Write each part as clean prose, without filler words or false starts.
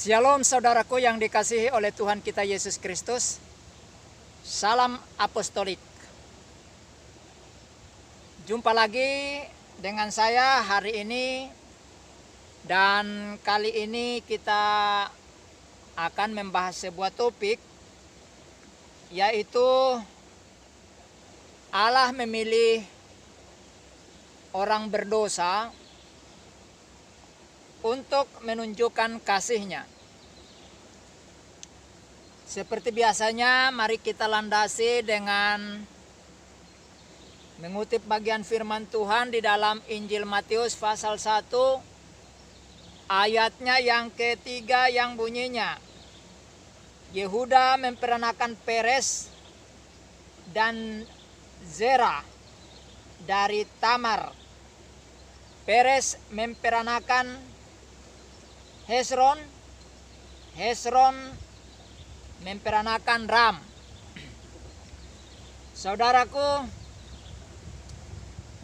Shalom saudaraku yang dikasihi oleh Tuhan kita Yesus Kristus. Salam apostolik. Jumpa lagi dengan saya hari ini. Dan kali ini kita akan membahas sebuah topik, yaitu Allah memilih orang berdosa untuk menunjukkan kasih-Nya. Seperti biasanya, mari kita landasi dengan mengutip bagian firman Tuhan di dalam Injil Matius pasal 1, ayatnya yang ketiga yang bunyinya, Yehuda memperanakan Peres dan Zerah dari Tamar. Peres memperanakan Hesron, Hesron memperanakan Ram. Saudaraku,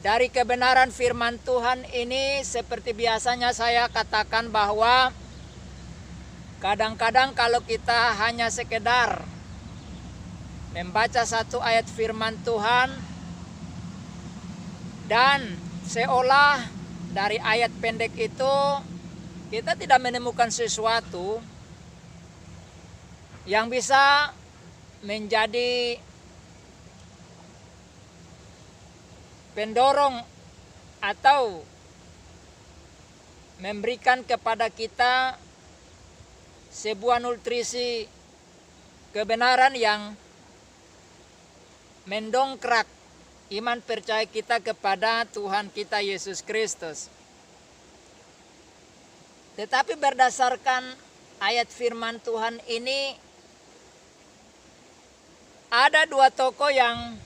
dari kebenaran firman Tuhan ini seperti biasanya saya katakan bahwa kadang-kadang kalau kita hanya sekedar membaca satu ayat firman Tuhan dan seolah dari ayat pendek itu kita tidak menemukan sesuatu yang bisa menjadi pendorong atau memberikan kepada kita sebuah nutrisi kebenaran yang mendongkrak iman percaya kita kepada Tuhan kita Yesus Kristus. Tetapi berdasarkan ayat firman Tuhan ini, ada dua tokoh yang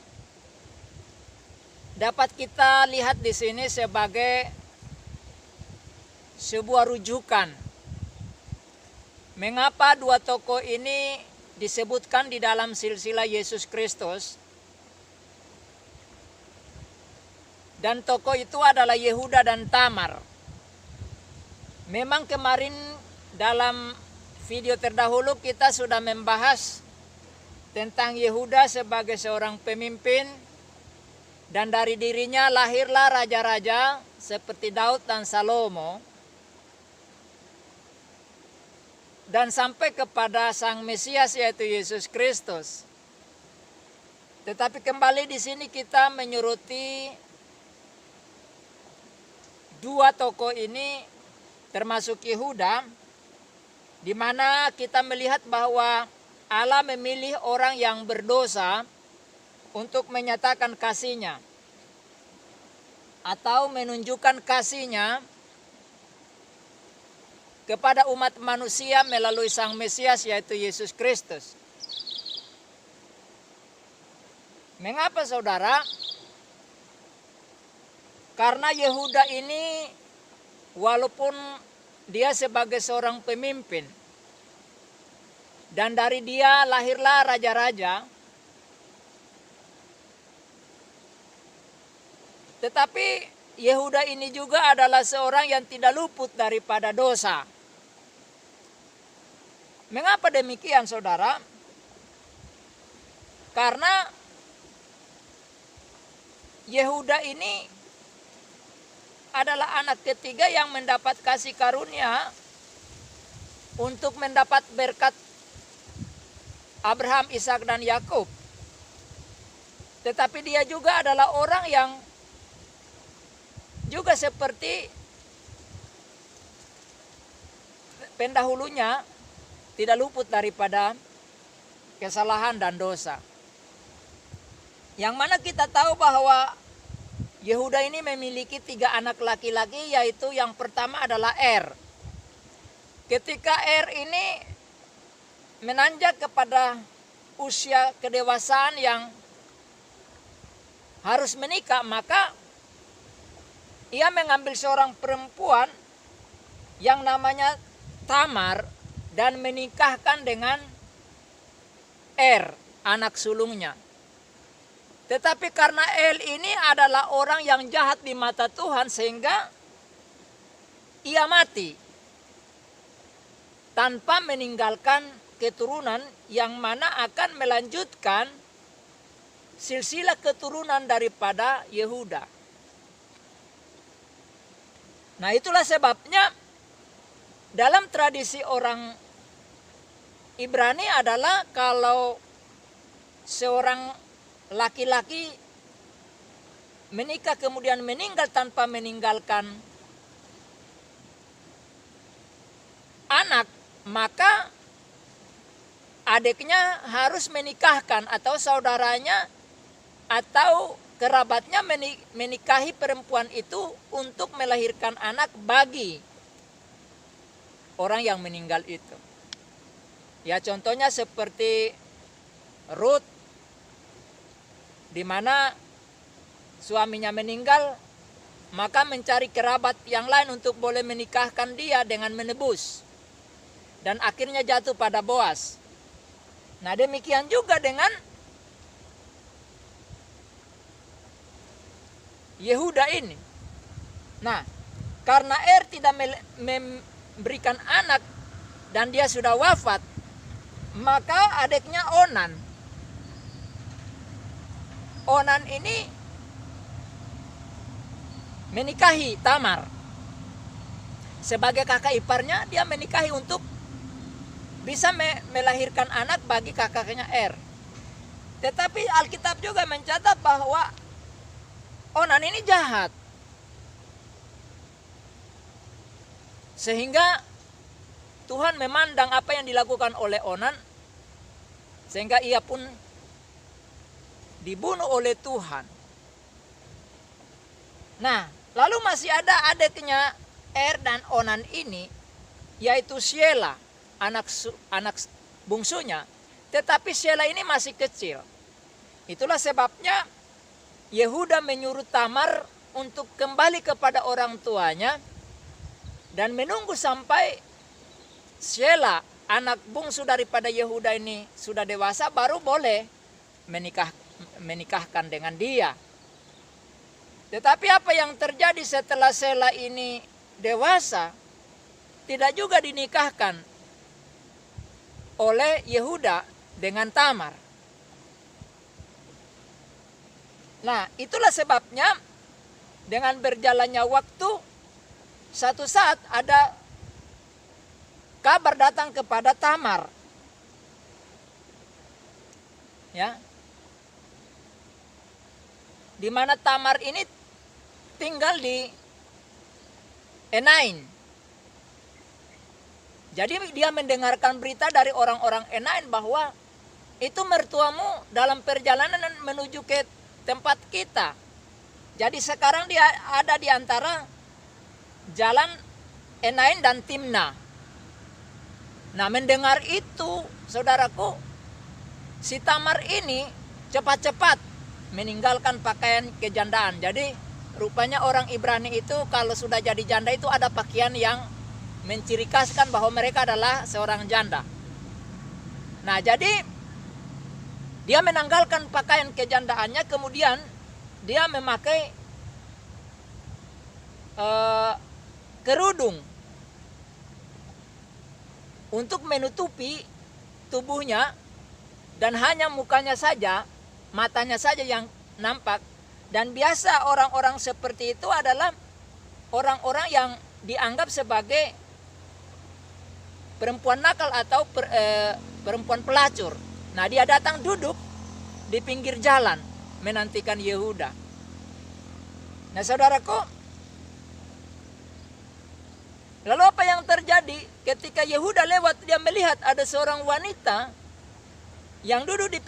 dapat kita lihat di sini sebagai sebuah rujukan. Mengapa dua tokoh ini disebutkan di dalam silsilah Yesus Kristus? Dan tokoh itu adalah Yehuda dan Tamar. Memang kemarin dalam video terdahulu kita sudah membahas tentang Yehuda sebagai seorang pemimpin, dan dari dirinya lahirlah raja-raja seperti Daud dan Salomo, dan sampai kepada Sang Mesias yaitu Yesus Kristus. Tetapi kembali di sini kita menyuruti dua tokoh ini, termasuk Yehuda, di mana kita melihat bahwa Allah memilih orang yang berdosa untuk menyatakan kasih-Nya atau menunjukkan kasih-Nya kepada umat manusia melalui Sang Mesias yaitu Yesus Kristus. Mengapa saudara? Karena Yehuda ini walaupun dia sebagai seorang pemimpin dan dari dia lahirlah raja-raja, tetapi Yehuda ini juga adalah seorang yang tidak luput daripada dosa. Mengapa demikian saudara? Karena Yehuda ini adalah anak ketiga yang mendapat kasih karunia untuk mendapat berkat Abraham, Ishak dan Yakub. Tetapi dia juga adalah orang yang juga seperti pendahulunya tidak luput daripada kesalahan dan dosa. Yang mana kita tahu bahwa Yehuda ini memiliki 3 anak laki-laki, yaitu yang pertama adalah Er. Ketika Er ini menanjak kepada usia kedewasaan yang harus menikah, maka ia mengambil seorang perempuan yang namanya Tamar dan menikahkan dengan Er, anak sulungnya. Tetapi karena El ini adalah orang yang jahat di mata Tuhan sehingga ia mati tanpa meninggalkan keturunan yang mana akan melanjutkan silsilah keturunan daripada Yehuda. Nah, itulah sebabnya dalam tradisi orang Ibrani adalah kalau seorang laki-laki menikah kemudian meninggal tanpa meninggalkan anak, maka adiknya harus menikahkan atau saudaranya atau kerabatnya menikahi perempuan itu untuk melahirkan anak bagi orang yang meninggal itu. Ya, contohnya seperti Ruth, di mana suaminya meninggal, maka mencari kerabat yang lain untuk boleh menikahkan dia dengan menebus. Dan akhirnya jatuh pada Boas. Nah, demikian juga dengan Yehuda ini. Nah, karena tidak memberikan anak dan dia sudah wafat, maka adiknya Onan. Onan ini menikahi Tamar. Sebagai kakak iparnya, dia menikahi untuk bisa melahirkan anak bagi kakaknya Tetapi Alkitab juga mencatat bahwa Onan ini jahat. Sehingga Tuhan memandang apa yang dilakukan oleh Onan, sehingga ia pun dibunuh oleh Tuhan. Nah, lalu masih ada adiknya dan Onan ini, yaitu Shelah, anak bungsunya. Tetapi Shelah ini masih kecil. Itulah sebabnya Yehuda menyuruh Tamar untuk kembali kepada orang tuanya dan menunggu sampai Shelah, anak bungsu daripada Yehuda ini sudah dewasa, baru boleh menikahkan dengan dia. Tetapi apa yang terjadi setelah Shelah ini dewasa, tidak juga dinikahkan oleh Yehuda dengan Tamar. Nah, itulah sebabnya dengan berjalannya waktu, satu saat ada kabar datang kepada Tamar. Ya. Di mana Tamar ini tinggal di Enain. Jadi dia mendengarkan berita dari orang-orang Enain bahwa itu mertuamu dalam perjalanan menuju ke tempat kita. Jadi sekarang dia ada di antara jalan Enain dan Timna. Nah, mendengar itu, saudaraku, si Tamar ini cepat-cepat meninggalkan pakaian kejandaan. Jadi rupanya orang Ibrani itu kalau sudah jadi janda itu ada pakaian yang mencirikaskan bahwa mereka adalah seorang janda. Nah, jadi dia menanggalkan pakaian kejandaannya, kemudian dia memakai kerudung untuk menutupi tubuhnya, dan hanya mukanya saja, matanya saja yang nampak. Dan biasa orang-orang seperti itu adalah orang-orang yang dianggap sebagai perempuan nakal atau perempuan pelacur. Nah, dia datang duduk di pinggir jalan menantikan Yehuda. Nah, saudaraku, lalu apa yang terjadi ketika Yehuda lewat? Dia melihat ada seorang wanita yang duduk di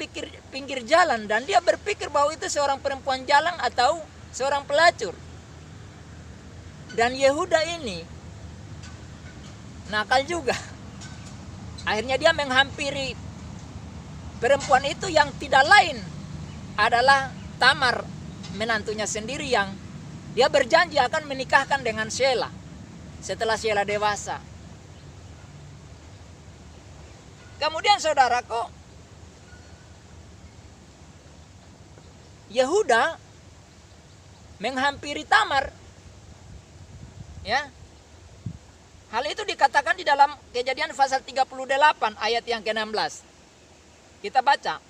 pinggir jalan, dan dia berpikir bahwa itu seorang perempuan jalang atau seorang pelacur. Dan Yehuda ini nakal juga. Akhirnya dia menghampiri perempuan itu yang tidak lain adalah Tamar, menantunya sendiri, yang dia berjanji akan menikahkan dengan Shelah setelah Shelah dewasa. Kemudian saudaraku, Yehuda menghampiri Tamar, ya, Hal itu dikatakan di dalam Kejadian pasal 38 ayat yang ke-16. Kita baca.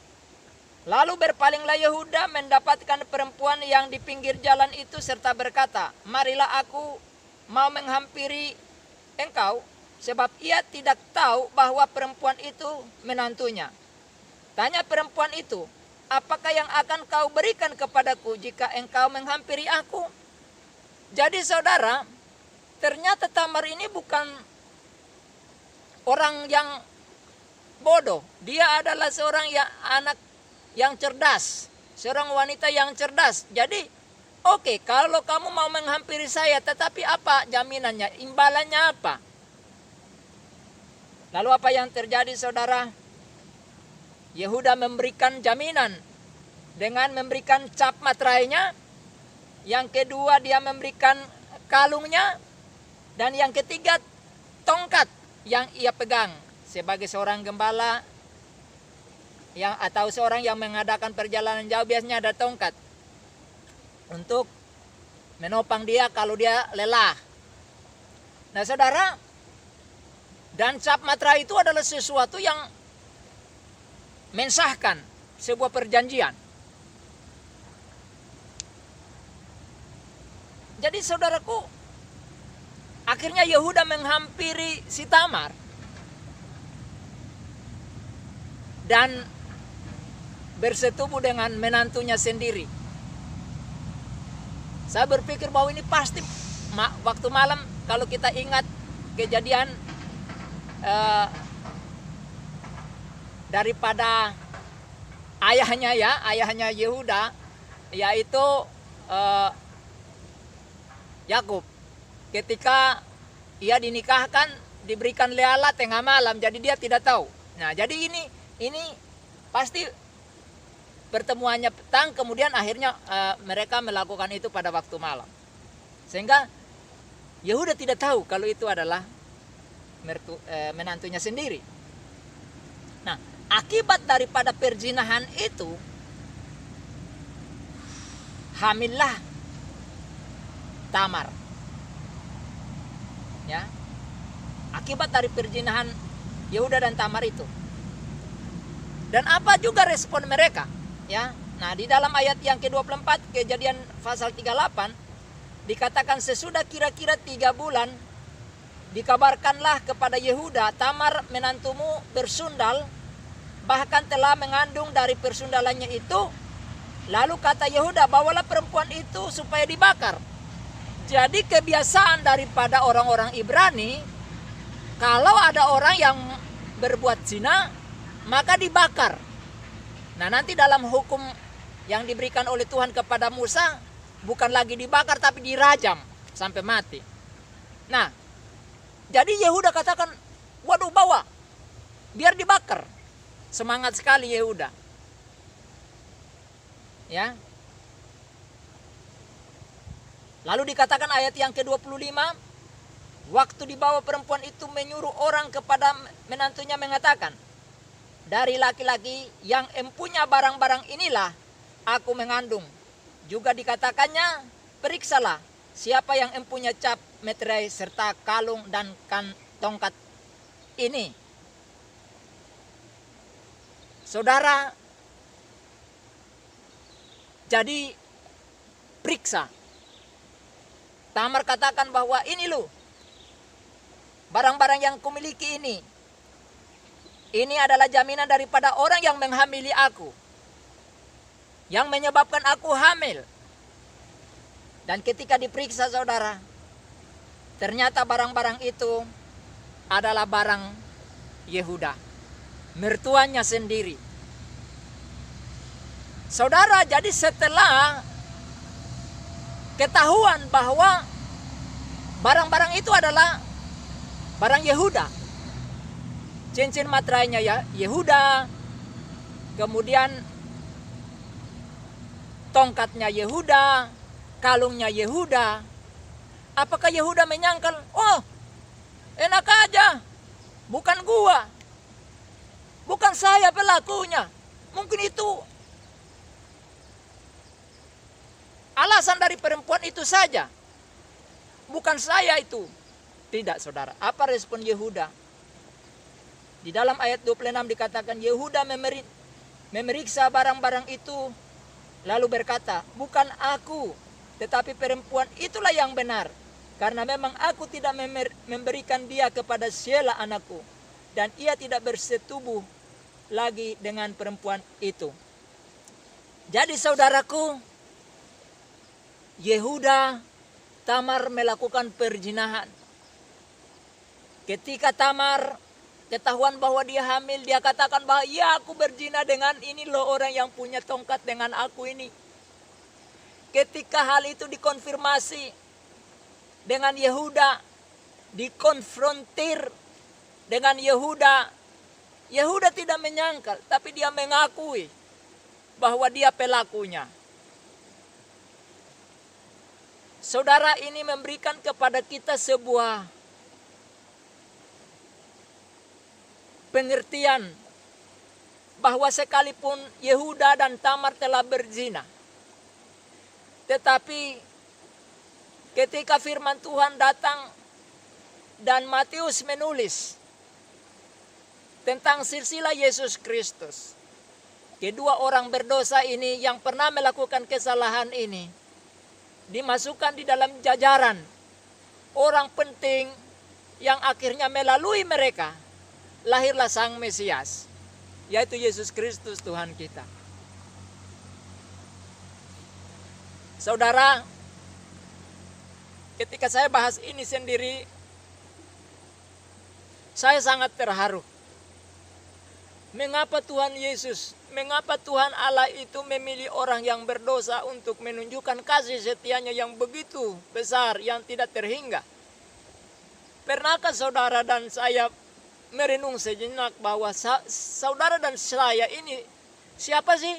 Lalu berpalinglah Yehuda mendapatkan perempuan yang di pinggir jalan itu serta berkata, marilah aku mau menghampiri engkau, sebab ia tidak tahu bahwa perempuan itu menantunya. Tanya perempuan itu, apakah yang akan kau berikan kepadaku jika engkau menghampiri aku? Jadi saudara, ternyata Tamar ini bukan orang yang bodoh. Dia adalah seorang anak yang cerdas, seorang wanita yang cerdas. Jadi, oke, kalau kamu mau menghampiri saya, tetapi apa jaminannya? Imbalannya apa? Lalu apa yang terjadi, saudara? Yehuda memberikan jaminan dengan memberikan cap materainya. Yang kedua, dia memberikan kalungnya. Dan yang ketiga, tongkat yang ia pegang sebagai seorang gembala atau seorang yang mengadakan perjalanan jauh, biasanya ada tongkat untuk menopang dia kalau dia lelah. Nah saudara, dan cap materai itu adalah sesuatu yang mensahkan sebuah perjanjian. Jadi saudaraku, akhirnya Yehuda menghampiri si Tamar dan bersetubuh dengan menantunya sendiri. Saya berpikir bahwa ini pasti waktu malam, kalau kita ingat kejadian daripada ayahnya Yehuda, yaitu Yakub. Ketika ia dinikahkan, diberikan Leala tengah malam, jadi dia tidak tahu. Nah, jadi ini pasti pertemuannya petang, kemudian akhirnya mereka melakukan itu pada waktu malam. Sehingga Yehuda tidak tahu kalau itu adalah menantunya sendiri. Nah, akibat daripada perzinahan itu, hamillah Tamar. Ya. Akibat dari perzinahan Yehuda dan Tamar itu. Dan apa juga respon mereka? Ya. Nah, di dalam ayat yang ke-24 Kejadian pasal 38 dikatakan sesudah kira-kira 3 bulan dikabarkanlah kepada Yehuda, Tamar menantumu bersundal, bahkan telah mengandung dari persundalannya itu. Lalu kata Yehuda, bawalah perempuan itu supaya dibakar. Jadi kebiasaan daripada orang-orang Ibrani, kalau ada orang yang berbuat zina, maka dibakar. Nah, nanti dalam hukum yang diberikan oleh Tuhan kepada Musa, bukan lagi dibakar tapi dirajam sampai mati. Nah, jadi Yehuda katakan, waduh, bawa, biar dibakar. Semangat sekali Yehuda. Ya. Lalu dikatakan ayat yang ke-25, waktu dibawa perempuan itu menyuruh orang kepada menantunya mengatakan, dari laki-laki yang empunya barang-barang inilah aku mengandung. Juga dikatakannya, periksalah siapa yang empunya cap meterai serta kalung dan tongkat ini. Saudara, jadi periksa. Tamar katakan bahwa ini loh, barang-barang yang kumiliki ini adalah jaminan daripada orang yang menghamili aku, yang menyebabkan aku hamil. Dan ketika diperiksa saudara, ternyata barang-barang itu adalah barang Yehuda, mertuanya sendiri. Saudara, jadi setelah ketahuan bahwa barang-barang itu adalah barang Yehuda, cincin materainya ya Yehuda, kemudian tongkatnya Yehuda, kalungnya Yehuda, apakah Yehuda menyangkal, oh enak aja, bukan gua, bukan saya pelakunya, mungkin itu alasan dari perempuan itu saja, bukan saya itu. Tidak, saudara. Apa respon Yehuda? Di dalam ayat 26 dikatakan Yehuda memeriksa barang-barang itu lalu berkata, bukan aku, tetapi perempuan itulah yang benar. Karena memang aku tidak memberikan dia kepada Shelah anakku. Dan ia tidak bersetubuh lagi dengan perempuan itu. Jadi saudaraku, Yehuda, Tamar melakukan perzinahan. Ketika Tamar ketahuan bahwa dia hamil, dia katakan bahwa ya aku berzina dengan ini loh orang yang punya tongkat dengan aku ini. Ketika hal itu dikonfirmasi dengan Yehuda, dikonfrontir dengan Yehuda, Yehuda tidak menyangkal, tapi dia mengakui bahwa dia pelakunya. Saudara, ini memberikan kepada kita sebuah pengertian bahwa sekalipun Yehuda dan Tamar telah berzina, tetapi ketika firman Tuhan datang dan Matius menulis tentang silsilah Yesus Kristus, kedua orang berdosa ini yang pernah melakukan kesalahan ini dimasukkan di dalam jajaran orang penting yang akhirnya melalui mereka lahirlah Sang Mesias, yaitu Yesus Kristus Tuhan kita. Saudara, ketika saya bahas ini sendiri, saya sangat terharu. Mengapa Tuhan Yesus, mengapa Tuhan Allah itu memilih orang yang berdosa untuk menunjukkan kasih setianya yang begitu besar, yang tidak terhingga? Pernahkah saudara dan saya merenung sejenak bahwa saudara dan saya ini siapa sih?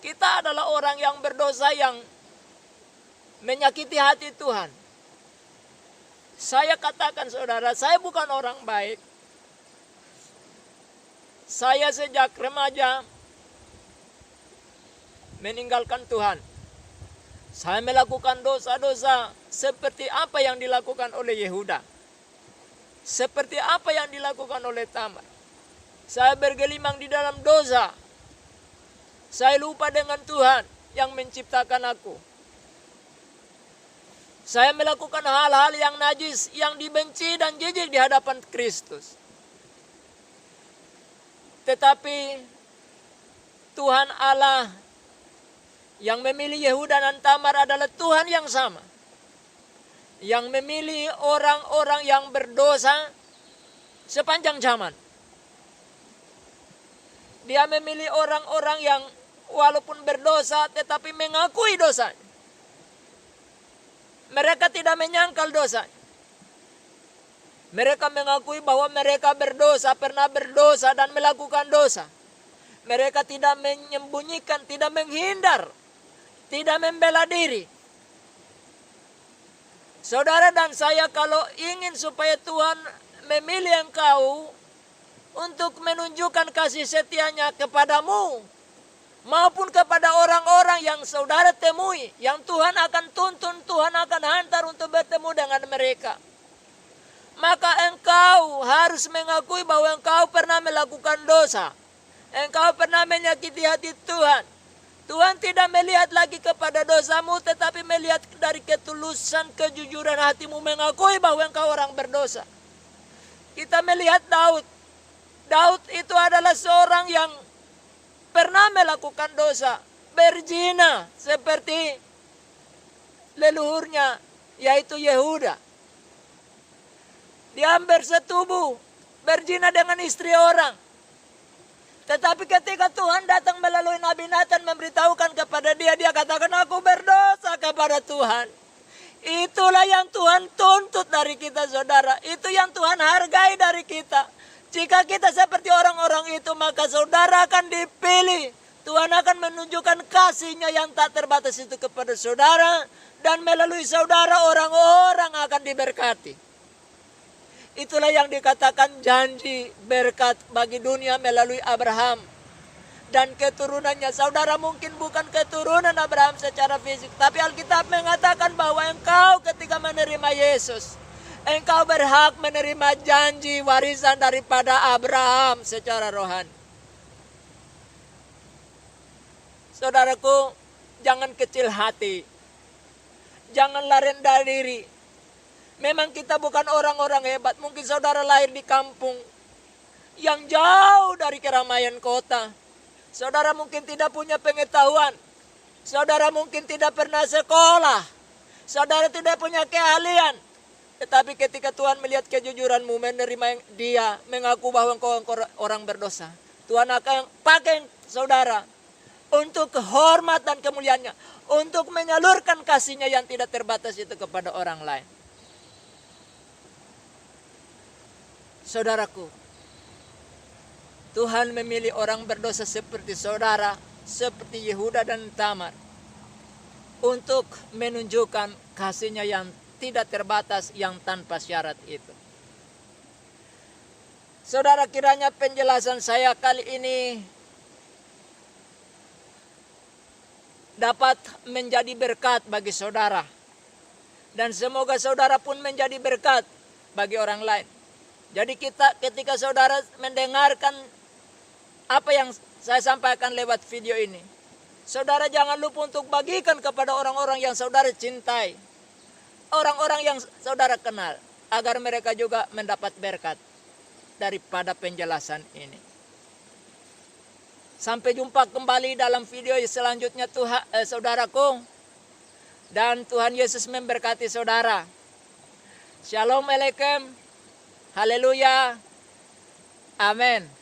Kita adalah orang yang berdosa yang menyakiti hati Tuhan. Saya katakan saudara, saya bukan orang baik. Saya sejak remaja meninggalkan Tuhan. Saya melakukan dosa-dosa seperti apa yang dilakukan oleh Yehuda. Seperti apa yang dilakukan oleh Tamar. Saya bergelimang di dalam dosa. Saya lupa dengan Tuhan yang menciptakan aku. Saya melakukan hal-hal yang najis, yang dibenci dan jijik di hadapan Kristus. Tetapi Tuhan Allah yang memilih Yehuda dan Tamar adalah Tuhan yang sama, yang memilih orang-orang yang berdosa sepanjang zaman. Dia memilih orang-orang yang walaupun berdosa tetapi mengakui dosa. Mereka tidak menyangkal dosa. Mereka mengakui bahwa mereka berdosa, pernah berdosa dan melakukan dosa. Mereka tidak menyembunyikan, tidak menghindar, tidak membela diri. Saudara dan saya, kalau ingin supaya Tuhan memilih engkau untuk menunjukkan kasih setianya kepadamu maupun kepada orang-orang yang saudara temui, yang Tuhan akan tuntun, Tuhan akan hantar untuk bertemu dengan mereka, maka engkau harus mengakui bahwa engkau pernah melakukan dosa. Engkau pernah menyakiti hati Tuhan. Tuhan tidak melihat lagi kepada dosamu, tetapi melihat dari ketulusan, kejujuran hatimu mengakui bahwa engkau orang berdosa. Kita melihat Daud. Daud itu adalah seorang yang pernah melakukan dosa, berzina seperti leluhurnya, yaitu Yehuda. Dia bersetubuh, berzina dengan istri orang. Tetapi ketika Tuhan datang melalui Nabi Nathan memberitahukan kepada dia, dia katakan, aku berdosa kepada Tuhan. Itulah yang Tuhan tuntut dari kita, saudara. Itu yang Tuhan hargai dari kita. Jika kita seperti orang-orang itu, maka saudara akan dipilih. Tuhan akan menunjukkan kasih-Nya yang tak terbatas itu kepada saudara. Dan melalui saudara orang-orang akan diberkati. Itulah yang dikatakan janji berkat bagi dunia melalui Abraham dan keturunannya. Saudara mungkin bukan keturunan Abraham secara fisik, tapi Alkitab mengatakan bahwa engkau ketika menerima Yesus, Engkau berhak menerima janji warisan daripada Abraham secara rohani. Saudaraku, jangan kecil hati. Janganlah rendah diri. Memang kita bukan orang-orang hebat. Mungkin saudara lahir di kampung yang jauh dari keramaian kota. Saudara mungkin tidak punya pengetahuan. Saudara mungkin tidak pernah sekolah. Saudara tidak punya keahlian. Tetapi ketika Tuhan melihat kejujuranmu, menerima dia, mengaku bahwa engkau orang berdosa, Tuhan akan pakai saudara untuk kehormat dan kemuliaannya, untuk menyalurkan kasihnya yang tidak terbatas itu kepada orang lain. Saudaraku, Tuhan memilih orang berdosa seperti saudara, seperti Yehuda dan Tamar, untuk menunjukkan kasihnya yang tidak terbatas, yang tanpa syarat itu. Saudara, kiranya penjelasan saya kali ini dapat menjadi berkat bagi saudara. Dan semoga saudara pun menjadi berkat bagi orang lain. Jadi ketika saudara mendengarkan apa yang saya sampaikan lewat video ini, saudara jangan lupa untuk bagikan kepada orang-orang yang saudara cintai, orang-orang yang saudara kenal, agar mereka juga mendapat berkat daripada penjelasan ini. Sampai jumpa kembali dalam video selanjutnya saudaraku. Dan Tuhan Yesus memberkati saudara. Shalom alaikum. Haleluya. Amin.